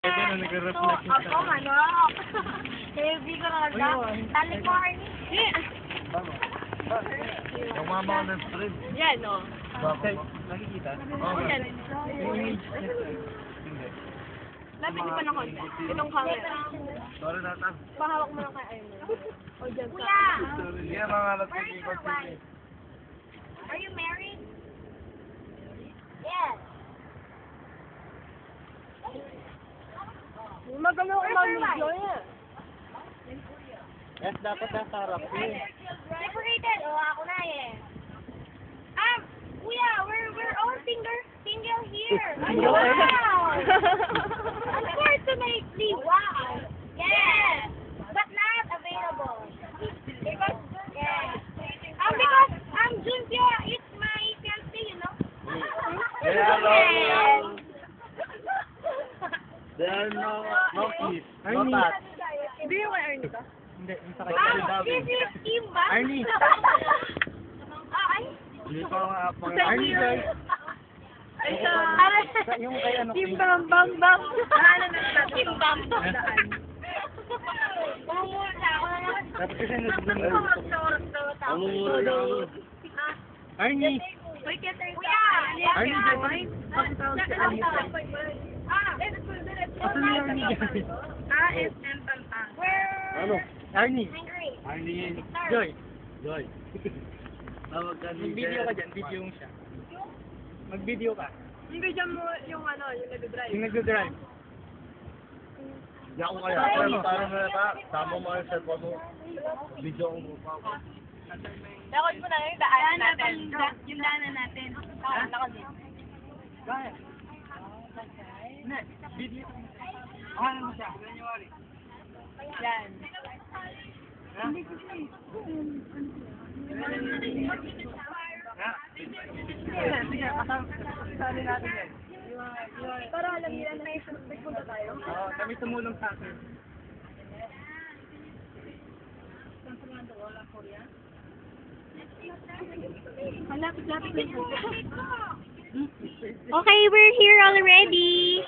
Pwede na nag-reflect yung Ako, ano? Heavy ka na lang. Talik mo, Arnie. Yung mama ko ng stream. Yan, no? Bakit? Nakikita? Oo. Yan. Yung image niya. Hindi. Lapit niyo pa ng konti. Itong camera. Sorry natang. Pahawak mo lang kay Arnie. O, dyan ka. Kuya! Hindi na mga alat Where is your wife? Are you married? Yes. Magano ko mag-video yan. Yes, dapat nasa harap eh. Separated. Oh, ako na eh. Kuya, we're all single here. Wow! Unfortunately, wow. Yes. But not available. Because, yes. Because Junpyo is my fiancé, you know? Hello. There are no kiss. No touch. Hindi yung kay Arnie ka? Hindi, yung sa kanya. This is Kimba. Arnie. Ay. Hindi pa nga pa. Arnie, guys. Ay, Yung kay ano. Kim Bam Bam Bam. Ano na Kim Bam Bam. Mamumula ako na naman. Dapat kasi nasusunod na gusto ko. Mamumula na ako. Arnie. Kuya! Arnie, dyan. Asan yung Arnie dyan? ASM Pampang. Where? Ano? Arnie. Hungry. Arnie. Joy. Joy. Tawag ka ni Mag-video ka dyan, video mo siya. Mag-video ka. Yung video mo yung ano, yung nag-drive. Yung nagdo-drive. Hindi ako kaya. Parang tama mo yung cellphone mo. Video ko mo pa ako. Lakot mo na yung daanan natin. Yung daanan natin. Lakot din. Kaya. Hindi, video. Ano mo siya? Yan. Ha? Sige, kasali natin yan. Para alam nila na may punta tayo. Oo, kami tumulong sa akin. Malapit-lapit na po. Okay, we're here already.